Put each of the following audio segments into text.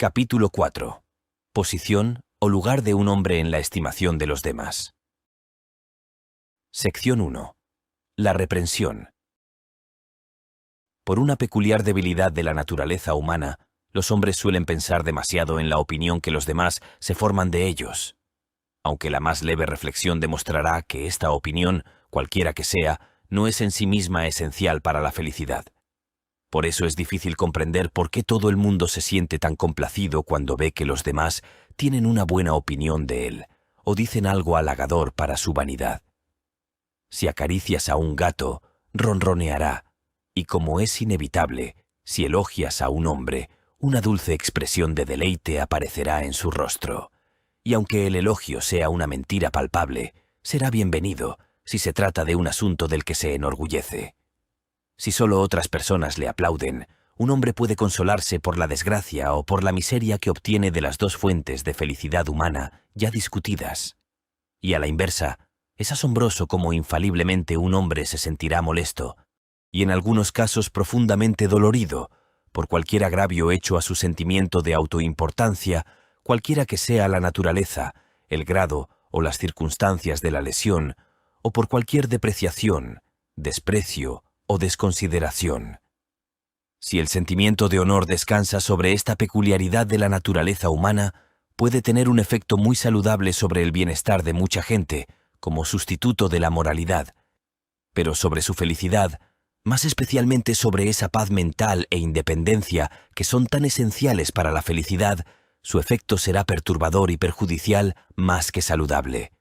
Capítulo 4. Posición o lugar de un hombre en la estimación de los demás. Sección 1. La reprensión. Por una peculiar debilidad de la naturaleza humana, los hombres suelen pensar demasiado en la opinión que los demás se forman de ellos. Aunque la más leve reflexión demostrará que esta opinión, cualquiera que sea, no es en sí misma esencial para la felicidad. Por eso es difícil comprender por qué todo el mundo se siente tan complacido cuando ve que los demás tienen una buena opinión de él o dicen algo halagador para su vanidad. Si acaricias a un gato, ronroneará, y como es inevitable, si elogias a un hombre, una dulce expresión de deleite aparecerá en su rostro. Y aunque el elogio sea una mentira palpable, será bienvenido si se trata de un asunto del que se enorgullece. Si solo otras personas le aplauden, un hombre puede consolarse por la desgracia o por la miseria que obtiene de las dos fuentes de felicidad humana ya discutidas. Y a la inversa, es asombroso cómo infaliblemente un hombre se sentirá molesto, y en algunos casos profundamente dolorido, por cualquier agravio hecho a su sentimiento de autoimportancia, cualquiera que sea la naturaleza, el grado o las circunstancias de la lesión, o por cualquier depreciación, desprecio o desconsideración. Si el sentimiento de honor descansa sobre esta peculiaridad de la naturaleza humana, puede tener un efecto muy saludable sobre el bienestar de mucha gente, como sustituto de la moralidad, pero sobre su felicidad, más especialmente sobre esa paz mental e independencia que son tan esenciales para la felicidad, su efecto será perturbador y perjudicial más que saludable.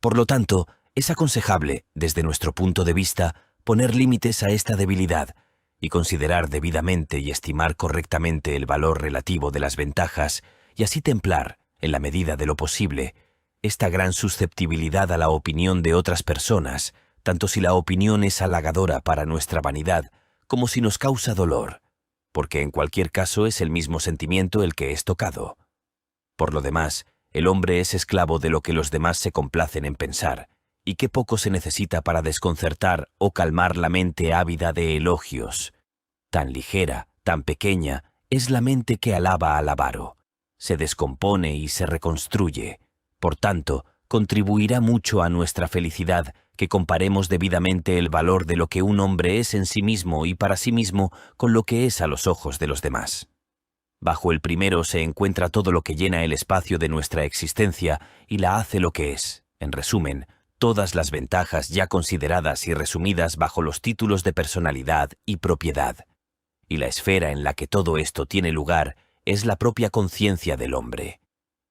Por lo tanto, es aconsejable, desde nuestro punto de vista, poner límites a esta debilidad y considerar debidamente y estimar correctamente el valor relativo de las ventajas y así templar, en la medida de lo posible, esta gran susceptibilidad a la opinión de otras personas, tanto si la opinión es halagadora para nuestra vanidad como si nos causa dolor, porque en cualquier caso es el mismo sentimiento el que es tocado. Por lo demás, el hombre es esclavo de lo que los demás se complacen en pensar, y qué poco se necesita para desconcertar o calmar la mente ávida de elogios. Tan ligera, tan pequeña, es la mente que alaba al avaro. Se descompone y se reconstruye. Por tanto, contribuirá mucho a nuestra felicidad que comparemos debidamente el valor de lo que un hombre es en sí mismo y para sí mismo con lo que es a los ojos de los demás. Bajo el primero se encuentra todo lo que llena el espacio de nuestra existencia y la hace lo que es, en resumen, todas las ventajas ya consideradas y resumidas bajo los títulos de personalidad y propiedad. Y la esfera en la que todo esto tiene lugar es la propia conciencia del hombre.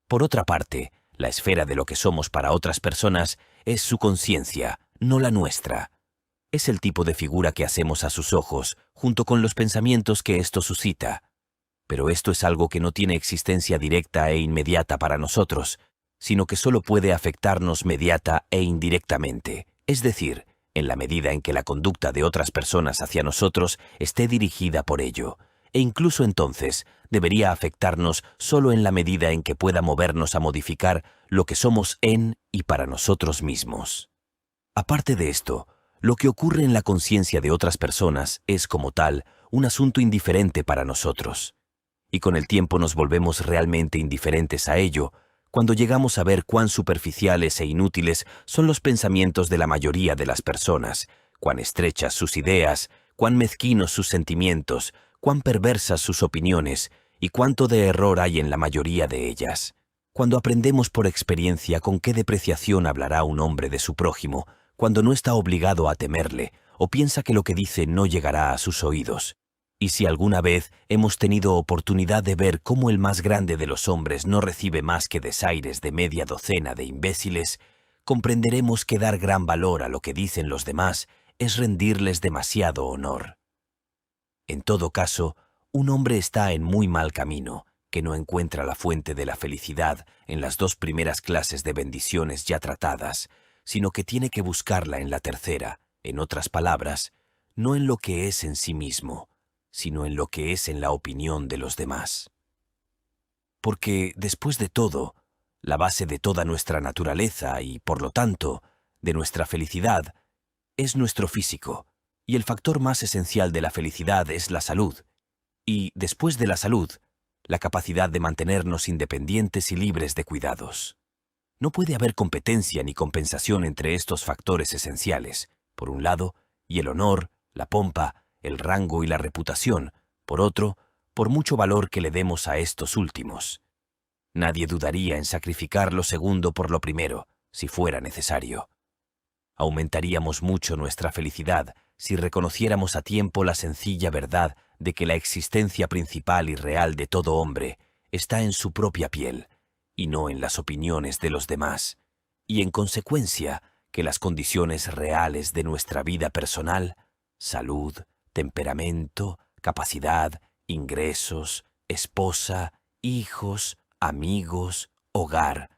Por otra parte, la esfera de lo que somos para otras personas es su conciencia, no la nuestra. Es el tipo de figura que hacemos a sus ojos, junto con los pensamientos que esto suscita. Pero esto es algo que no tiene existencia directa e inmediata para nosotros, sino que solo puede afectarnos mediata e indirectamente, es decir, en la medida en que la conducta de otras personas hacia nosotros esté dirigida por ello, e incluso entonces debería afectarnos solo en la medida en que pueda movernos a modificar lo que somos en y para nosotros mismos. Aparte de esto, lo que ocurre en la conciencia de otras personas es, como tal, un asunto indiferente para nosotros, y con el tiempo nos volvemos realmente indiferentes a ello, cuando llegamos a ver cuán superficiales e inútiles son los pensamientos de la mayoría de las personas, cuán estrechas sus ideas, cuán mezquinos sus sentimientos, cuán perversas sus opiniones y cuánto de error hay en la mayoría de ellas. Cuando aprendemos por experiencia con qué depreciación hablará un hombre de su prójimo, cuando no está obligado a temerle o piensa que lo que dice no llegará a sus oídos. Y si alguna vez hemos tenido oportunidad de ver cómo el más grande de los hombres no recibe más que desaires de media docena de imbéciles, comprenderemos que dar gran valor a lo que dicen los demás es rendirles demasiado honor. En todo caso, un hombre está en muy mal camino, que no encuentra la fuente de la felicidad en las dos primeras clases de bendiciones ya tratadas, sino que tiene que buscarla en la tercera, en otras palabras, no en lo que es en sí mismo, sino en lo que es en la opinión de los demás. Porque, después de todo, la base de toda nuestra naturaleza y, por lo tanto, de nuestra felicidad, es nuestro físico, y el factor más esencial de la felicidad es la salud, y, después de la salud, la capacidad de mantenernos independientes y libres de cuidados. No puede haber competencia ni compensación entre estos factores esenciales, por un lado, y el honor, la pompa, el rango y la reputación, por otro, por mucho valor que le demos a estos últimos. Nadie dudaría en sacrificar lo segundo por lo primero, si fuera necesario. Aumentaríamos mucho nuestra felicidad si reconociéramos a tiempo la sencilla verdad de que la existencia principal y real de todo hombre está en su propia piel, y no en las opiniones de los demás, y en consecuencia que las condiciones reales de nuestra vida personal, salud, temperamento, capacidad, ingresos, esposa, hijos, amigos, hogar,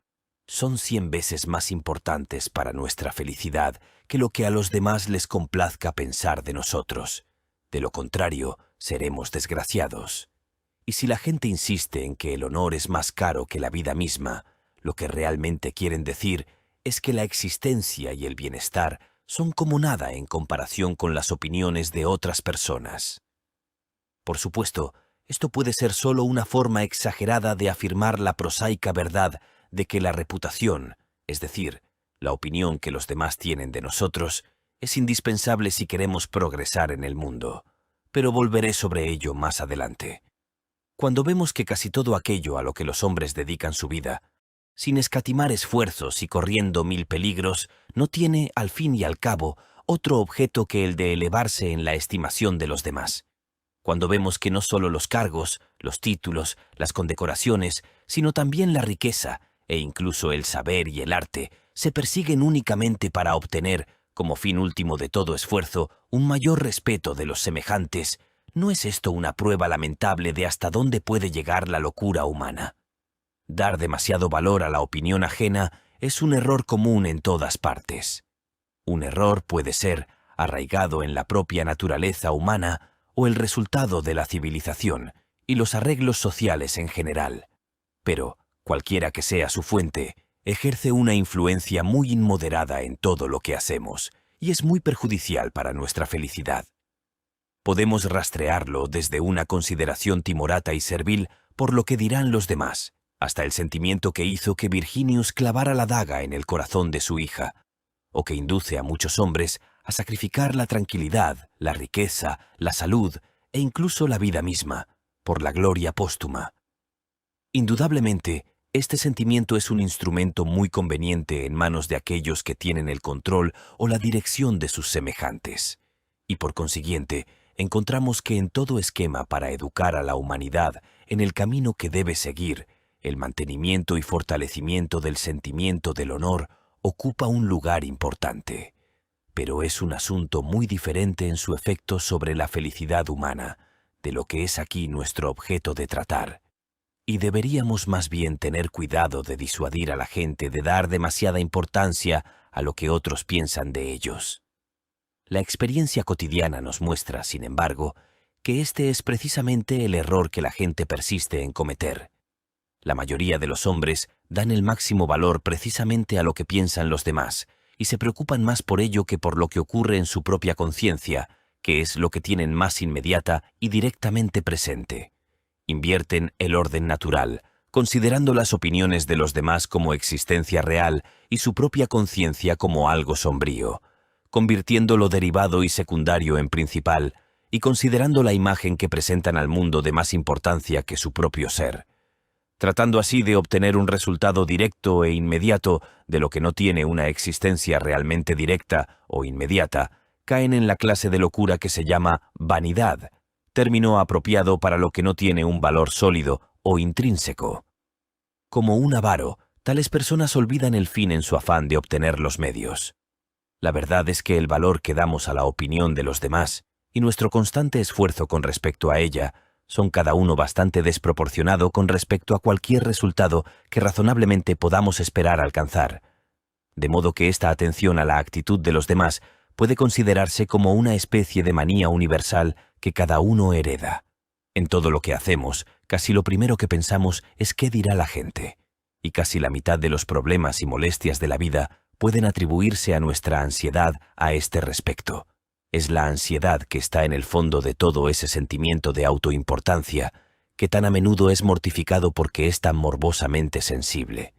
son 100 veces más importantes para nuestra felicidad que lo que a los demás les complazca pensar de nosotros. De lo contrario, seremos desgraciados. Y si la gente insiste en que el honor es más caro que la vida misma, lo que realmente quieren decir es que la existencia y el bienestar son como nada en comparación con las opiniones de otras personas. Por supuesto, esto puede ser solo una forma exagerada de afirmar la prosaica verdad de que la reputación, es decir, la opinión que los demás tienen de nosotros, es indispensable si queremos progresar en el mundo. Pero volveré sobre ello más adelante. Cuando vemos que casi todo aquello a lo que los hombres dedican su vida, sin escatimar esfuerzos y corriendo 1000 peligros, no tiene, al fin y al cabo, otro objeto que el de elevarse en la estimación de los demás. Cuando vemos que no solo los cargos, los títulos, las condecoraciones, sino también la riqueza, e incluso el saber y el arte, se persiguen únicamente para obtener, como fin último de todo esfuerzo, un mayor respeto de los semejantes, ¿no es esto una prueba lamentable de hasta dónde puede llegar la locura humana? Dar demasiado valor a la opinión ajena es un error común en todas partes. Un error puede ser arraigado en la propia naturaleza humana o el resultado de la civilización y los arreglos sociales en general. Pero, cualquiera que sea su fuente, ejerce una influencia muy inmoderada en todo lo que hacemos y es muy perjudicial para nuestra felicidad. Podemos rastrearlo desde una consideración timorata y servil por lo que dirán los demás, hasta el sentimiento que hizo que Virginius clavara la daga en el corazón de su hija, o que induce a muchos hombres a sacrificar la tranquilidad, la riqueza, la salud e incluso la vida misma, por la gloria póstuma. Indudablemente, este sentimiento es un instrumento muy conveniente en manos de aquellos que tienen el control o la dirección de sus semejantes, y por consiguiente, encontramos que en todo esquema para educar a la humanidad en el camino que debe seguir, el mantenimiento y fortalecimiento del sentimiento del honor ocupa un lugar importante. Pero es un asunto muy diferente en su efecto sobre la felicidad humana, de lo que es aquí nuestro objeto de tratar. Y deberíamos más bien tener cuidado de disuadir a la gente de dar demasiada importancia a lo que otros piensan de ellos. La experiencia cotidiana nos muestra, sin embargo, que este es precisamente el error que la gente persiste en cometer. La mayoría de los hombres dan el máximo valor precisamente a lo que piensan los demás, y se preocupan más por ello que por lo que ocurre en su propia conciencia, que es lo que tienen más inmediata y directamente presente. Invierten el orden natural, considerando las opiniones de los demás como existencia real y su propia conciencia como algo sombrío, convirtiendo lo derivado y secundario en principal y considerando la imagen que presentan al mundo de más importancia que su propio ser. Tratando así de obtener un resultado directo e inmediato de lo que no tiene una existencia realmente directa o inmediata, caen en la clase de locura que se llama vanidad, término apropiado para lo que no tiene un valor sólido o intrínseco. Como un avaro, tales personas olvidan el fin en su afán de obtener los medios. La verdad es que el valor que damos a la opinión de los demás y nuestro constante esfuerzo con respecto a ella son cada uno bastante desproporcionado con respecto a cualquier resultado que razonablemente podamos esperar alcanzar. De modo que esta atención a la actitud de los demás puede considerarse como una especie de manía universal que cada uno hereda. En todo lo que hacemos, casi lo primero que pensamos es qué dirá la gente, y casi la mitad de los problemas y molestias de la vida pueden atribuirse a nuestra ansiedad a este respecto. Es la ansiedad que está en el fondo de todo ese sentimiento de autoimportancia, que tan a menudo es mortificado porque es tan morbosamente sensible.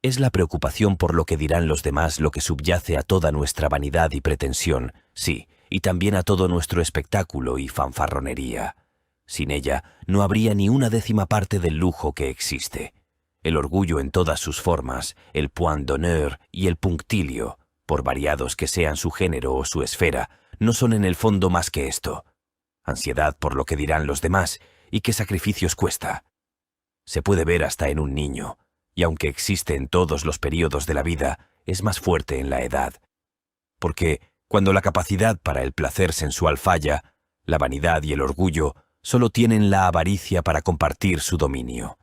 Es la preocupación por lo que dirán los demás lo que subyace a toda nuestra vanidad y pretensión, sí, y también a todo nuestro espectáculo y fanfarronería. Sin ella no habría ni una décima parte del lujo que existe. El orgullo en todas sus formas, el point d'honneur y el punctilio, por variados que sean su género o su esfera, no son en el fondo más que esto: ansiedad por lo que dirán los demás y qué sacrificios cuesta. Se puede ver hasta en un niño, y aunque existe en todos los períodos de la vida, es más fuerte en la edad. Porque cuando la capacidad para el placer sensual falla, la vanidad y el orgullo solo tienen la avaricia para compartir su dominio.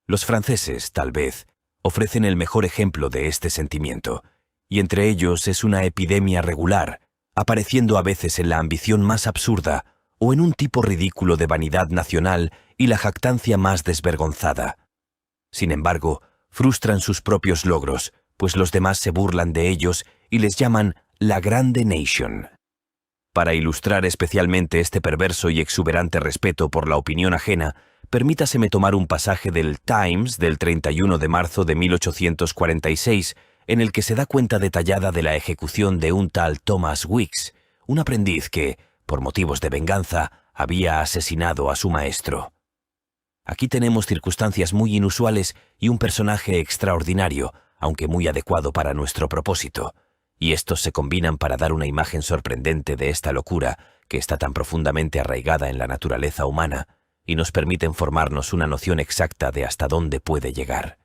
Los franceses, tal vez, ofrecen el mejor ejemplo de este sentimiento, y entre ellos es una epidemia regular, apareciendo a veces en la ambición más absurda o en un tipo ridículo de vanidad nacional y la jactancia más desvergonzada. Sin embargo, frustran sus propios logros, pues los demás se burlan de ellos y les llaman la Grande Nation. Para ilustrar especialmente este perverso y exuberante respeto por la opinión ajena, permítaseme tomar un pasaje del Times del 31 de marzo de 1846, en el que se da cuenta detallada de la ejecución de un tal Thomas Weeks, un aprendiz que, por motivos de venganza, había asesinado a su maestro. Aquí tenemos circunstancias muy inusuales y un personaje extraordinario, aunque muy adecuado para nuestro propósito, y estos se combinan para dar una imagen sorprendente de esta locura que está tan profundamente arraigada en la naturaleza humana y nos permiten formarnos una noción exacta de hasta dónde puede llegar.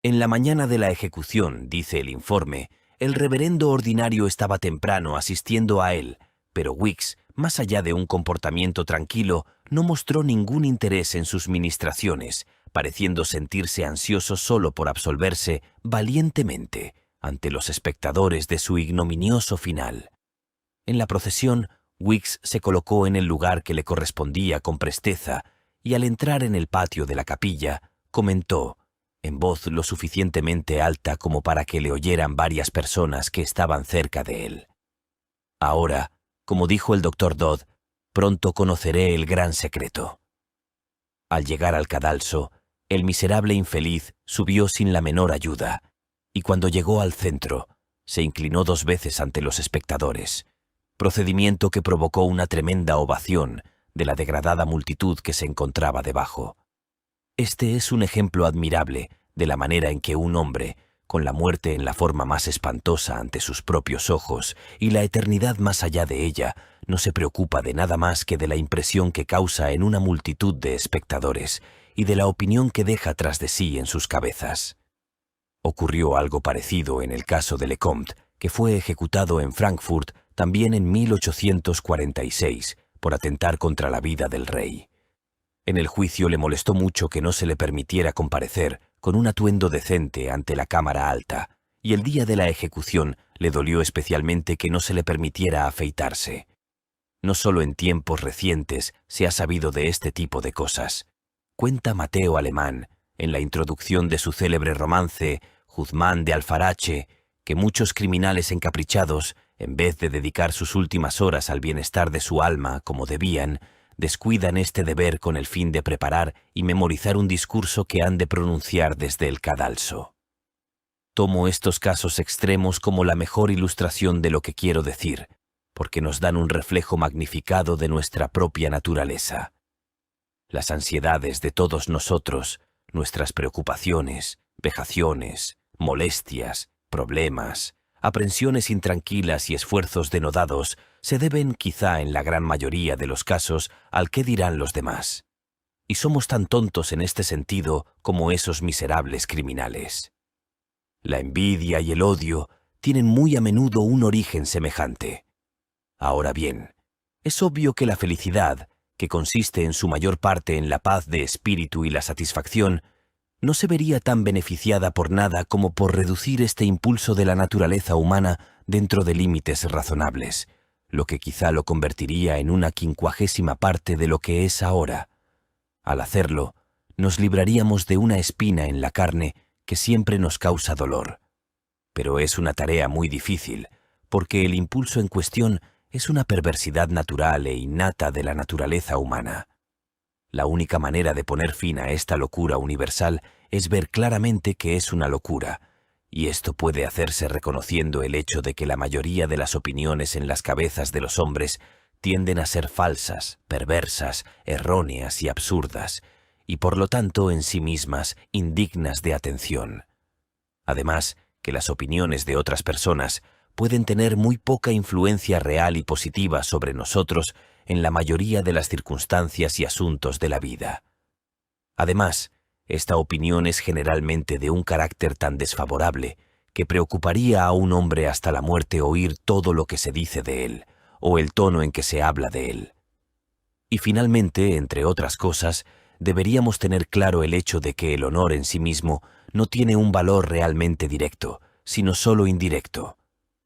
En la mañana de la ejecución, dice el informe, el reverendo ordinario estaba temprano asistiendo a él, pero Weeks, más allá de un comportamiento tranquilo, no mostró ningún interés en sus ministraciones, pareciendo sentirse ansioso solo por absolverse valientemente ante los espectadores de su ignominioso final. En la procesión, Weeks se colocó en el lugar que le correspondía con presteza y al entrar en el patio de la capilla, comentó, en voz lo suficientemente alta como para que le oyeran varias personas que estaban cerca de él: «Ahora, como dijo el doctor Dodd, pronto conoceré el gran secreto». Al llegar al cadalso, el miserable infeliz subió sin la menor ayuda, y cuando llegó al centro, se inclinó 2 veces ante los espectadores, procedimiento que provocó una tremenda ovación de la degradada multitud que se encontraba debajo. Este es un ejemplo admirable de la manera en que un hombre, con la muerte en la forma más espantosa ante sus propios ojos y la eternidad más allá de ella, no se preocupa de nada más que de la impresión que causa en una multitud de espectadores y de la opinión que deja tras de sí en sus cabezas. Ocurrió algo parecido en el caso de Lecomte, que fue ejecutado en Frankfurt también en 1846 por atentar contra la vida del rey. En el juicio le molestó mucho que no se le permitiera comparecer con un atuendo decente ante la Cámara Alta, y el día de la ejecución le dolió especialmente que no se le permitiera afeitarse. No solo en tiempos recientes se ha sabido de este tipo de cosas. Cuenta Mateo Alemán, en la introducción de su célebre romance Guzmán de Alfarache, que muchos criminales encaprichados, en vez de dedicar sus últimas horas al bienestar de su alma como debían, descuidan este deber con el fin de preparar y memorizar un discurso que han de pronunciar desde el cadalso. Tomo estos casos extremos como la mejor ilustración de lo que quiero decir, porque nos dan un reflejo magnificado de nuestra propia naturaleza. Las ansiedades de todos nosotros, nuestras preocupaciones, vejaciones, molestias, problemas, aprensiones intranquilas y esfuerzos denodados se deben, quizá en la gran mayoría de los casos, al qué dirán los demás. Y somos tan tontos en este sentido como esos miserables criminales. La envidia y el odio tienen muy a menudo un origen semejante. Ahora bien, es obvio que la felicidad, que consiste en su mayor parte en la paz de espíritu y la satisfacción, no se vería tan beneficiada por nada como por reducir este impulso de la naturaleza humana dentro de límites razonables, lo que quizá lo convertiría en una 50ª parte de lo que es ahora. Al hacerlo, nos libraríamos de una espina en la carne que siempre nos causa dolor. Pero es una tarea muy difícil, porque el impulso en cuestión es una perversidad natural e innata de la naturaleza humana. La única manera de poner fin a esta locura universal es ver claramente que es una locura, y esto puede hacerse reconociendo el hecho de que la mayoría de las opiniones en las cabezas de los hombres tienden a ser falsas, perversas, erróneas y absurdas, y por lo tanto en sí mismas indignas de atención. Además, que las opiniones de otras personas pueden tener muy poca influencia real y positiva sobre nosotros en la mayoría de las circunstancias y asuntos de la vida. Además, esta opinión es generalmente de un carácter tan desfavorable que preocuparía a un hombre hasta la muerte oír todo lo que se dice de él, o el tono en que se habla de él. Y finalmente, entre otras cosas, deberíamos tener claro el hecho de que el honor en sí mismo no tiene un valor realmente directo, sino solo indirecto.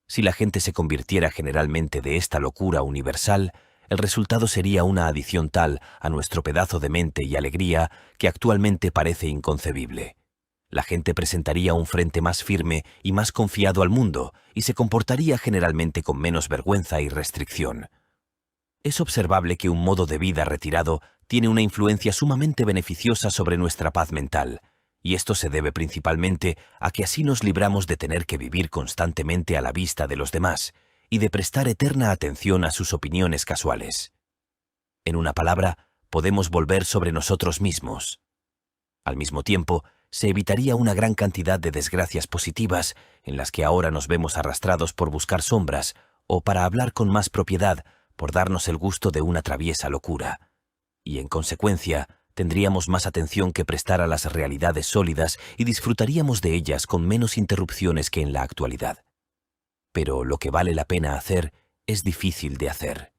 Si la gente se convirtiera generalmente de esta locura universal, el resultado sería una adición tal a nuestro pedazo de mente y alegría que actualmente parece inconcebible. La gente presentaría un frente más firme y más confiado al mundo y se comportaría generalmente con menos vergüenza y restricción. Es observable que un modo de vida retirado tiene una influencia sumamente beneficiosa sobre nuestra paz mental, y esto se debe principalmente a que así nos libramos de tener que vivir constantemente a la vista de los demás y de prestar eterna atención a sus opiniones casuales. En una palabra, podemos volver sobre nosotros mismos. Al mismo tiempo, se evitaría una gran cantidad de desgracias positivas en las que ahora nos vemos arrastrados por buscar sombras o para hablar con más propiedad por darnos el gusto de una traviesa locura. Y en consecuencia, tendríamos más atención que prestar a las realidades sólidas y disfrutaríamos de ellas con menos interrupciones que en la actualidad. Pero lo que vale la pena hacer es difícil de hacer.